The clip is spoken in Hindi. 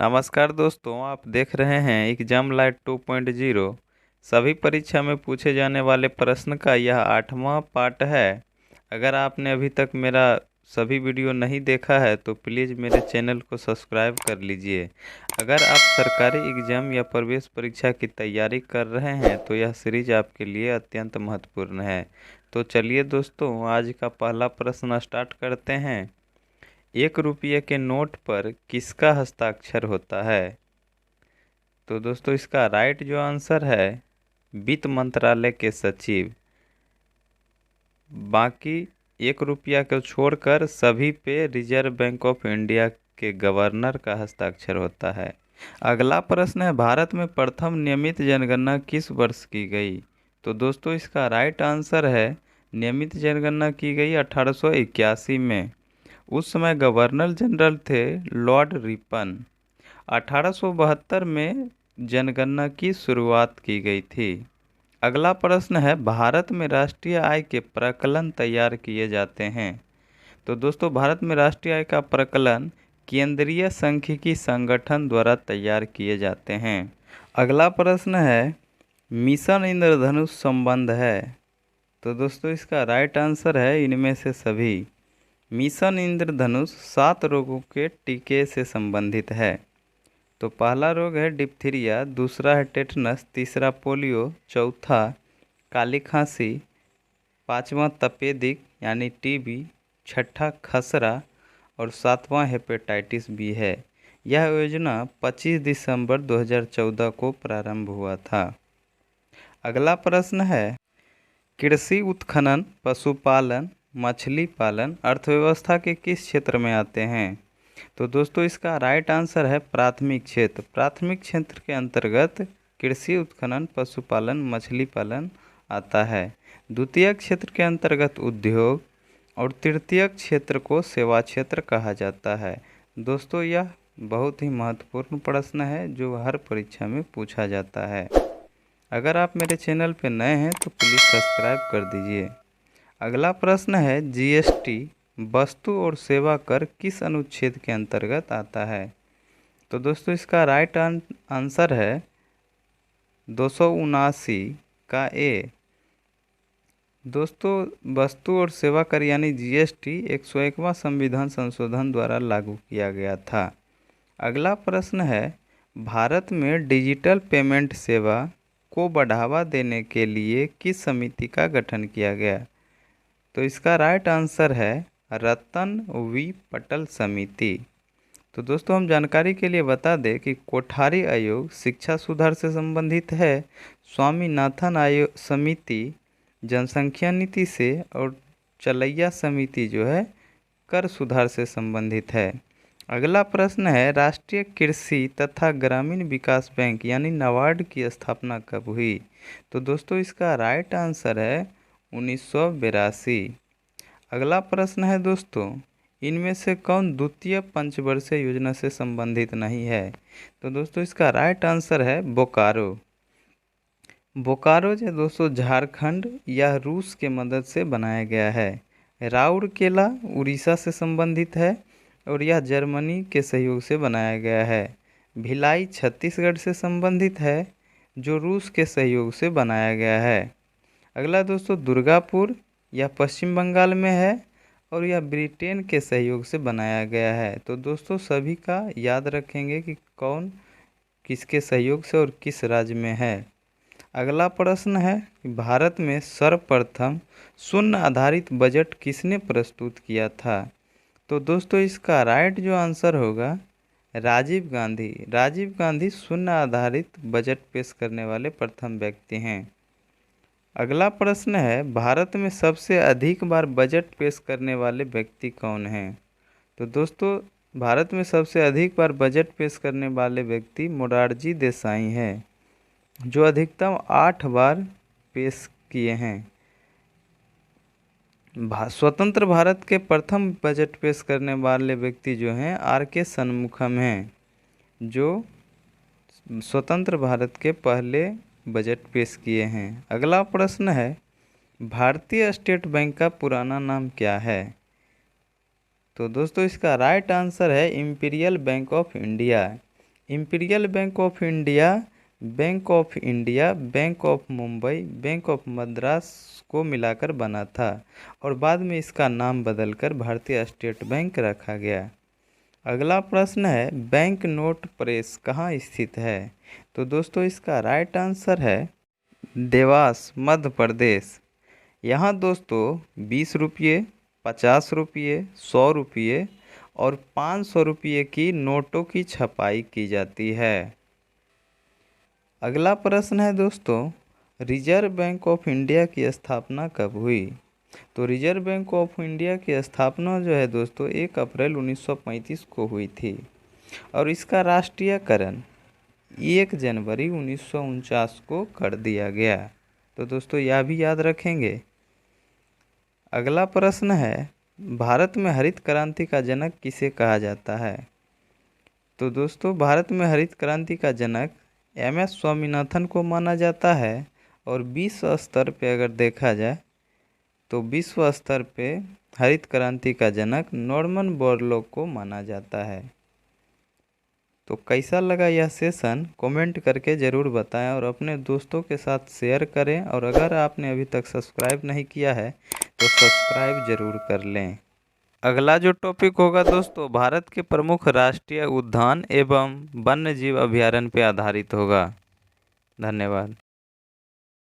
नमस्कार दोस्तों, आप देख रहे हैं एग्जाम लाइट 2.0। सभी परीक्षा में पूछे जाने वाले प्रश्न का यह 8वां पार्ट है। अगर आपने अभी तक मेरा सभी वीडियो नहीं देखा है तो प्लीज़ मेरे चैनल को सब्सक्राइब कर लीजिए। अगर आप सरकारी एग्जाम या प्रवेश परीक्षा की तैयारी कर रहे हैं तो यह सीरीज आपके लिए अत्यंत महत्वपूर्ण है। तो चलिए दोस्तों, आज का पहला प्रश्न स्टार्ट करते हैं। 1 रुपये के नोट पर किसका हस्ताक्षर होता है? तो दोस्तों, इसका राइट जो आंसर है वित्त मंत्रालय के सचिव। बाकी 1 रुपया को छोड़कर सभी पे रिजर्व बैंक ऑफ इंडिया के गवर्नर का हस्ताक्षर होता है। अगला प्रश्न है, भारत में प्रथम नियमित जनगणना किस वर्ष की गई? तो दोस्तों, इसका राइट आंसर है नियमित जनगणना की गई 1881 में। उस समय गवर्नर जनरल थे लॉर्ड रिपन। 1872 में जनगणना की शुरुआत की गई थी। अगला प्रश्न है, भारत में राष्ट्रीय आय के प्रकलन तैयार किए जाते हैं। तो दोस्तों, भारत में राष्ट्रीय आय का प्रकलन केंद्रीय सांख्यिकी संगठन द्वारा तैयार किए जाते हैं। अगला प्रश्न है, मिशन इंद्रधनुष संबंध है। तो दोस्तों, इसका राइट आंसर है इनमें से सभी। मिशन इंद्रधनुष 7 रोगों के टीके से संबंधित है। तो पहला रोग है डिप्थीरिया, दूसरा है टेटनस, तीसरा पोलियो, चौथा काली खांसी, पांचवा तपेदिक यानी टीबी, छठा खसरा और सातवां हेपेटाइटिस बी है। यह योजना 25 दिसंबर 2014 को प्रारंभ हुआ था। अगला प्रश्न है, कृषि उत्खनन, पशुपालन, मछली पालन अर्थव्यवस्था के किस क्षेत्र में आते हैं? तो दोस्तों, इसका राइट आंसर है प्राथमिक क्षेत्र। प्राथमिक क्षेत्र के अंतर्गत कृषि उत्खनन, पशुपालन, मछली पालन आता है। द्वितीय क्षेत्र के अंतर्गत उद्योग और तृतीय क्षेत्र को सेवा क्षेत्र कहा जाता है। दोस्तों, यह बहुत ही महत्वपूर्ण प्रश्न है जो हर परीक्षा में पूछा जाता है। अगर आप मेरे चैनल पर नए हैं तो प्लीज़ सब्सक्राइब कर दीजिए। अगला प्रश्न है, जीएसटी वस्तु और सेवा कर किस अनुच्छेद के अंतर्गत आता है? तो दोस्तों, इसका राइट आंसर है 279 का ए। दोस्तों, वस्तु और सेवा कर यानी जीएसटी 101वां संविधान संशोधन द्वारा लागू किया गया था। अगला प्रश्न है, भारत में डिजिटल पेमेंट सेवा को बढ़ावा देने के लिए किस समिति का गठन किया गया? तो इसका राइट आंसर है रतन वी पटल समिति। तो दोस्तों, हम जानकारी के लिए बता दें कि कोठारी आयोग शिक्षा सुधार से संबंधित है, स्वामीनाथन आयोग समिति जनसंख्या नीति से और चलैया समिति जो है कर सुधार से संबंधित है। अगला प्रश्न है, राष्ट्रीय कृषि तथा ग्रामीण विकास बैंक यानी नाबार्ड की स्थापना कब हुई? तो दोस्तों, इसका राइट आंसर है 1982। अगला प्रश्न है दोस्तों, इनमें से कौन द्वितीय पंचवर्षीय योजना से संबंधित नहीं है? तो दोस्तों, इसका राइट आंसर है बोकारो। बोकारो जो दोस्तों झारखंड या रूस के मदद से बनाया गया है। राउरकेला उड़ीसा से संबंधित है और यह जर्मनी के सहयोग से बनाया गया है। भिलाई छत्तीसगढ़ से संबंधित है जो रूस के सहयोग से बनाया गया है। अगला दोस्तों, दुर्गापुर यह पश्चिम बंगाल में है और यह ब्रिटेन के सहयोग से बनाया गया है। तो दोस्तों, सभी का याद रखेंगे कि कौन किसके सहयोग से और किस राज्य में है। अगला प्रश्न है कि भारत में सर्वप्रथम शून्य आधारित बजट किसने प्रस्तुत किया था? तो दोस्तों, इसका राइट जो आंसर होगा राजीव गांधी। राजीव गांधी शून्य आधारित बजट पेश करने वाले प्रथम व्यक्ति हैं। अगला प्रश्न है, भारत में सबसे अधिक बार बजट पेश करने वाले व्यक्ति कौन हैं? तो दोस्तों, भारत में सबसे अधिक बार बजट पेश करने वाले व्यक्ति मोरारजी देसाई हैं जो अधिकतम 8 बार पेश किए हैं। स्वतंत्र भारत के प्रथम बजट पेश करने वाले व्यक्ति जो हैं आर.के. शनमुखम हैं जो स्वतंत्र भारत के पहले बजट पेश किए हैं। अगला प्रश्न है, भारतीय स्टेट बैंक का पुराना नाम क्या है? तो दोस्तों, इसका राइट आंसर है imperial bank of India. Imperial bank of India, bank of India, bank of Mumbai, bank of Madras को मिलाकर बना था और बाद में इसका नाम बदलकर भारतीय स्टेट बैंक रखा गया। अगला प्रश्न है, बैंक नोट प्रेस कहाँ स्थित है? तो दोस्तों इसका राइट आंसर है देवास, मध्य प्रदेश। यहाँ दोस्तों 20 रुपये, 50 रुपये, 100 रुपये और 500 रुपये की नोटों की छपाई की जाती है। अगला प्रश्न है दोस्तों, रिजर्व बैंक ऑफ इंडिया की स्थापना कब हुई? तो रिजर्व बैंक ऑफ इंडिया की स्थापना जो है दोस्तों 1 अप्रैल 1935 को हुई थी और इसका राष्ट्रीयकरण 1 जनवरी 1949 को कर दिया गया। तो दोस्तों यह भी याद रखेंगे। अगला प्रश्न है, भारत में हरित क्रांति का जनक किसे कहा जाता है? तो दोस्तों भारत में हरित क्रांति का जनक MS स्वामीनाथन को माना जाता है और विश्व स्तर पे अगर देखा जाए तो विश्व स्तर पे हरित क्रांति का जनक नॉर्मन बोरलॉग को माना जाता है। तो कैसा लगा यह सेशन कमेंट करके ज़रूर बताएं और अपने दोस्तों के साथ शेयर करें और अगर आपने अभी तक सब्सक्राइब नहीं किया है तो सब्सक्राइब ज़रूर कर लें। अगला जो टॉपिक होगा दोस्तों भारत के प्रमुख राष्ट्रीय उद्यान एवं वन्य जीव अभयारण्य पे आधारित होगा। धन्यवाद।